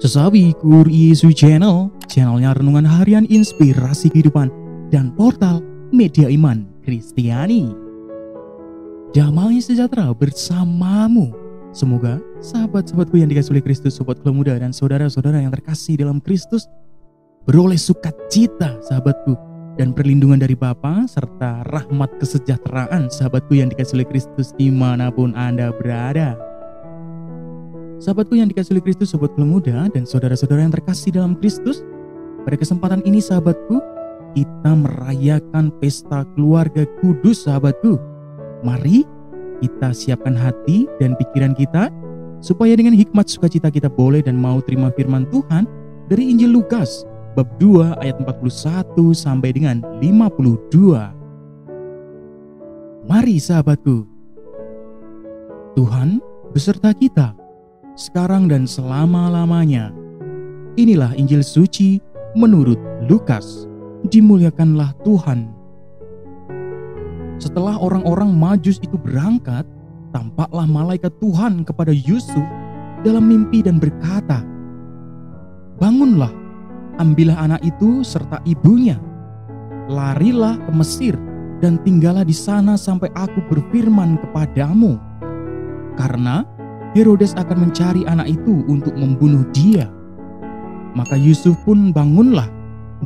Sesawi Kur Yesus channelnya renungan harian inspirasi kehidupan dan portal media iman Kristiani. Damai sejahtera bersamamu. Semoga sahabat-sahabatku yang dikasihi oleh Kristus, sobat muda dan saudara-saudara yang terkasih dalam Kristus, beroleh sukacita sahabatku dan perlindungan dari Bapa serta rahmat kesejahteraan sahabatku yang dikasihi oleh Kristus dimanapun Anda berada. Sahabatku yang dikasihi oleh Kristus, sobat muda dan saudara-saudara yang terkasih dalam Kristus, pada kesempatan ini sahabatku, kita merayakan pesta keluarga kudus sahabatku. Mari kita siapkan hati dan pikiran kita supaya dengan hikmat sukacita kita boleh dan mau terima firman Tuhan dari Injil Lukas bab 2 ayat 41 sampai dengan 52. Mari sahabatku, Tuhan beserta kita sekarang dan selama-lamanya. Inilah Injil suci menurut Lukas. Dimuliakanlah Tuhan. Setelah orang-orang Majus itu berangkat, tampaklah malaikat Tuhan kepada Yusuf dalam mimpi dan berkata, "Bangunlah, ambillah anak itu serta ibunya, larilah ke Mesir dan tinggallah di sana sampai aku berfirman kepadamu, karena Herodes akan mencari anak itu untuk membunuh dia." Maka Yusuf pun bangunlah,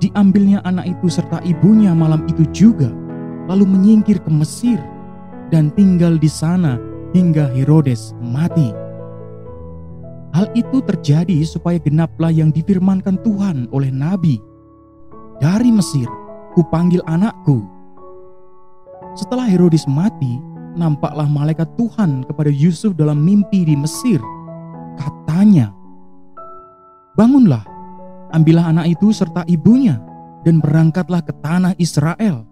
diambilnya anak itu serta ibunya malam itu juga, lalu menyingkir ke Mesir dan tinggal di sana hingga Herodes mati. Hal itu terjadi supaya genaplah yang difirmankan Tuhan oleh Nabi, "Dari Mesir kupanggil anakku." Setelah Herodes mati, nampaklah malaikat Tuhan kepada Yusuf dalam mimpi di Mesir. Katanya, "Bangunlah, ambillah anak itu serta ibunya dan berangkatlah ke tanah Israel,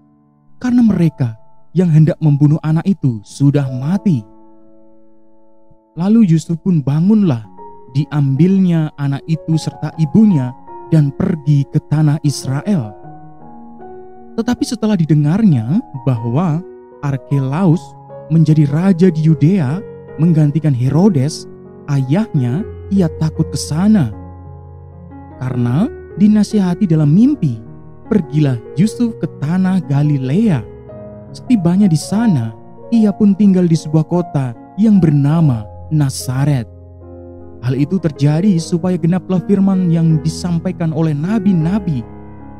karena mereka yang hendak membunuh anak itu sudah mati." Lalu Yusuf pun bangunlah, diambilnya anak itu serta ibunya dan pergi ke tanah Israel. Tetapi setelah didengarnya bahwa Arkelaus menjadi raja di Yudea menggantikan Herodes, ayahnya, ia takut ke sana. Karena dinasihati dalam mimpi, pergilah Yusuf ke tanah Galilea. Setibanya di sana, ia pun tinggal di sebuah kota yang bernama Nazaret. Hal itu terjadi supaya genaplah firman yang disampaikan oleh nabi-nabi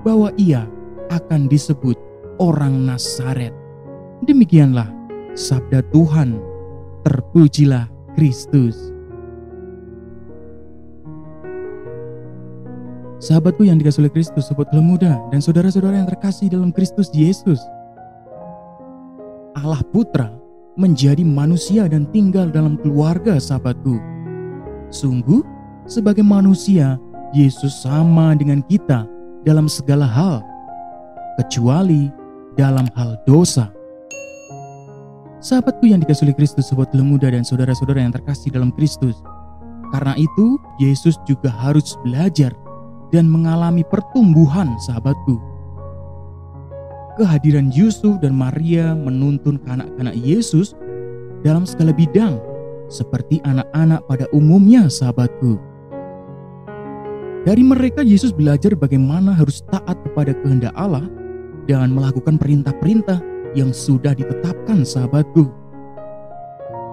bahwa ia akan disebut orang Nazaret. Demikianlah sabda Tuhan. Terpujilah Kristus. Sahabatku yang dikasihi oleh Kristus, sobat muda dan saudara-saudara yang terkasih dalam Kristus Yesus, Allah Putra menjadi manusia dan tinggal dalam keluarga sahabatku. Sungguh sebagai manusia, Yesus sama dengan kita dalam segala hal, kecuali dalam hal dosa. Sahabatku yang dikasihi oleh Kristus, sobat muda dan saudara-saudara yang terkasih dalam Kristus, karena itu Yesus juga harus belajar dan mengalami pertumbuhan sahabatku. Kehadiran Yusuf dan Maria menuntun kanak-kanak Yesus dalam segala bidang seperti anak-anak pada umumnya sahabatku. Dari mereka Yesus belajar bagaimana harus taat kepada kehendak Allah dan melakukan perintah-perintah yang sudah ditetapkan sahabatku.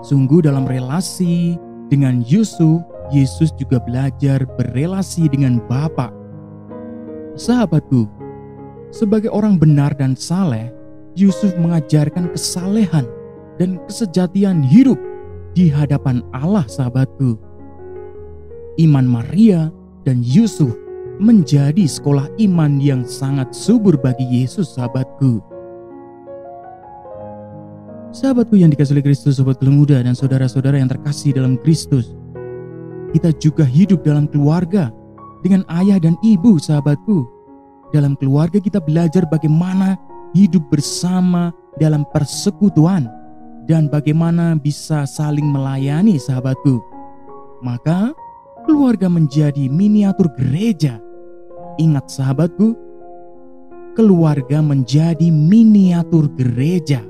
Sungguh dalam relasi dengan Yusuf, Yesus juga belajar berelasi dengan Bapa. Sahabatku, sebagai orang benar dan saleh, Yusuf mengajarkan kesalehan dan kesejatian hidup di hadapan Allah sahabatku. Iman Maria dan Yusuf menjadi sekolah iman yang sangat subur bagi Yesus sahabatku. Sahabatku yang dikasihi oleh Kristus, sobat muda dan saudara-saudara yang terkasih dalam Kristus, kita juga hidup dalam keluarga dengan ayah dan ibu sahabatku. Dalam keluarga kita belajar bagaimana hidup bersama dalam persekutuan dan bagaimana bisa saling melayani sahabatku. Maka keluarga menjadi miniatur gereja. Ingat sahabatku, keluarga menjadi miniatur gereja.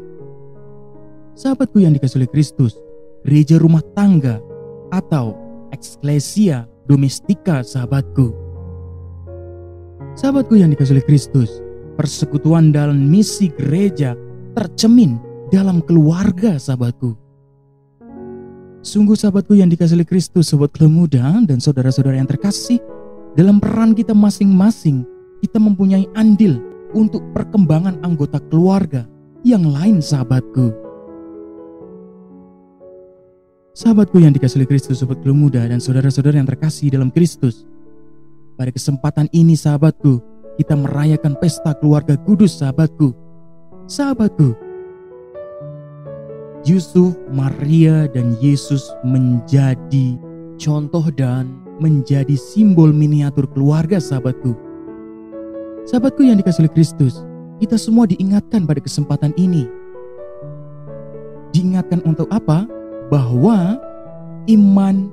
Sahabatku yang dikasihi oleh Kristus, gereja rumah tangga atau eksklesia domestika, sahabatku. Sahabatku yang dikasihi oleh Kristus, persekutuan dalam misi gereja tercermin dalam keluarga, sahabatku. Sungguh sahabatku yang dikasihi oleh Kristus, sobat muda dan saudara-saudara yang terkasih, dalam peran kita masing-masing, kita mempunyai andil untuk perkembangan anggota keluarga yang lain, sahabatku. Sahabatku yang dikasihi Kristus, sobat muda dan saudara-saudara yang terkasih dalam Kristus, pada kesempatan ini sahabatku, kita merayakan pesta keluarga kudus, sahabatku. Sahabatku, Yusuf, Maria, dan Yesus menjadi contoh dan menjadi simbol miniatur keluarga, sahabatku. Sahabatku yang dikasihi Kristus, kita semua diingatkan pada kesempatan ini. Diingatkan untuk apa? Bahwa iman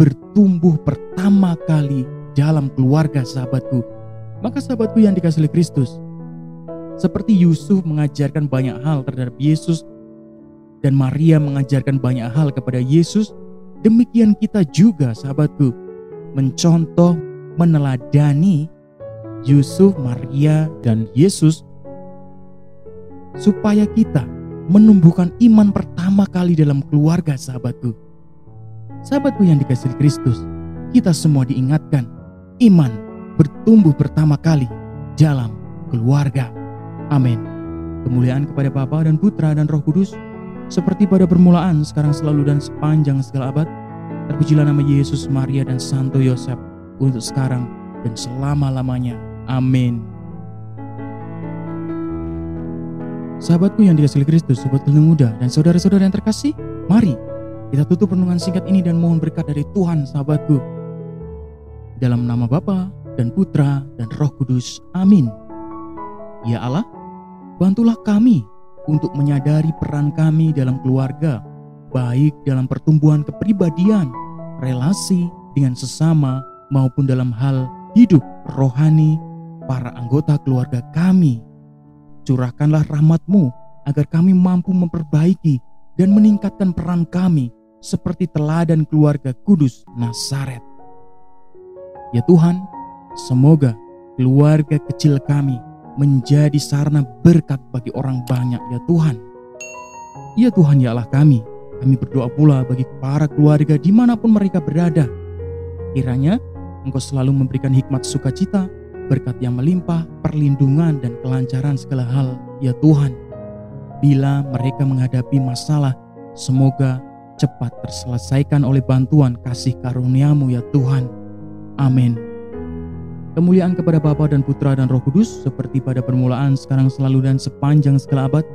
bertumbuh pertama kali dalam keluarga, sahabatku. Maka sahabatku yang dikasihi Kristus, seperti Yusuf mengajarkan banyak hal terhadap Yesus dan Maria mengajarkan banyak hal kepada Yesus, demikian kita juga, sahabatku, mencontoh, meneladani Yusuf, Maria, dan Yesus, supaya kita menumbuhkan iman pertama kali dalam keluarga, sahabatku. Sahabatku yang dikasihi Kristus, kita semua diingatkan iman bertumbuh pertama kali dalam keluarga. Amin. Kemuliaan kepada Bapa dan Putra dan Roh Kudus, seperti pada permulaan, sekarang, selalu, dan sepanjang segala abad. Terpujilah nama Yesus, Maria, dan Santo Yosef, untuk sekarang dan selama-lamanya. Amin. Sahabatku yang dikasihi Kristus, sobat muda dan saudara-saudara yang terkasih, mari kita tutup renungan singkat ini dan mohon berkat dari Tuhan, sahabatku. Dalam nama Bapa dan Putra dan Roh Kudus. Amin. Ya Allah, bantulah kami untuk menyadari peran kami dalam keluarga, baik dalam pertumbuhan kepribadian, relasi dengan sesama, maupun dalam hal hidup rohani para anggota keluarga kami. Curahkanlah rahmat-Mu agar kami mampu memperbaiki dan meningkatkan peran kami seperti teladan keluarga kudus Nazaret. Ya Tuhan, semoga keluarga kecil kami menjadi sarana berkat bagi orang banyak, ya Tuhan. Ya Tuhan, ya Allah kami berdoa pula bagi para keluarga dimanapun mereka berada. Kiranya Engkau selalu memberikan hikmat sukacita, berkat yang melimpah, perlindungan dan kelancaran segala hal, ya Tuhan. Bila mereka menghadapi masalah, semoga cepat terselesaikan oleh bantuan kasih karunia-Mu, ya Tuhan. Amin. Kemuliaan kepada Bapa dan Putra dan Roh Kudus, seperti pada permulaan, sekarang, selalu, dan sepanjang segala abad.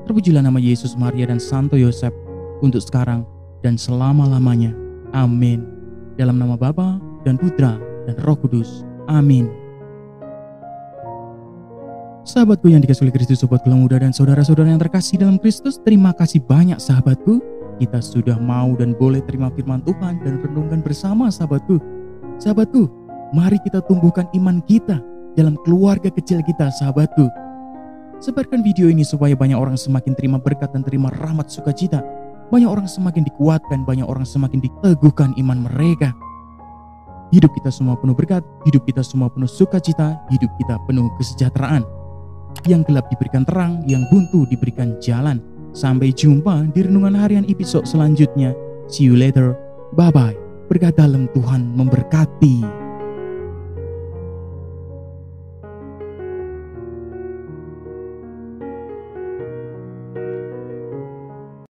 Terpujilah nama Yesus, Maria, dan Santo Yosef, untuk sekarang dan selama-lamanya. Amin. Dalam nama Bapa dan Putra dan Roh Kudus. Amin. Sahabatku yang dikasihi Kristus, sobat muda dan saudara-saudara yang terkasih dalam Kristus, terima kasih banyak, sahabatku. Kita sudah mau dan boleh terima firman Tuhan dan renungkan bersama, sahabatku. Sahabatku, mari kita tumbuhkan iman kita dalam keluarga kecil kita, sahabatku. Sebarkan video ini supaya banyak orang semakin terima berkat dan terima rahmat sukacita. Banyak orang semakin dikuatkan, banyak orang semakin diteguhkan iman mereka. Hidup kita semua penuh berkat, hidup kita semua penuh sukacita, hidup kita penuh kesejahteraan. Yang gelap diberikan terang, yang buntu diberikan jalan. Sampai jumpa di renungan harian episode selanjutnya. See you later. Bye-bye. Berkat dalam Tuhan memberkati.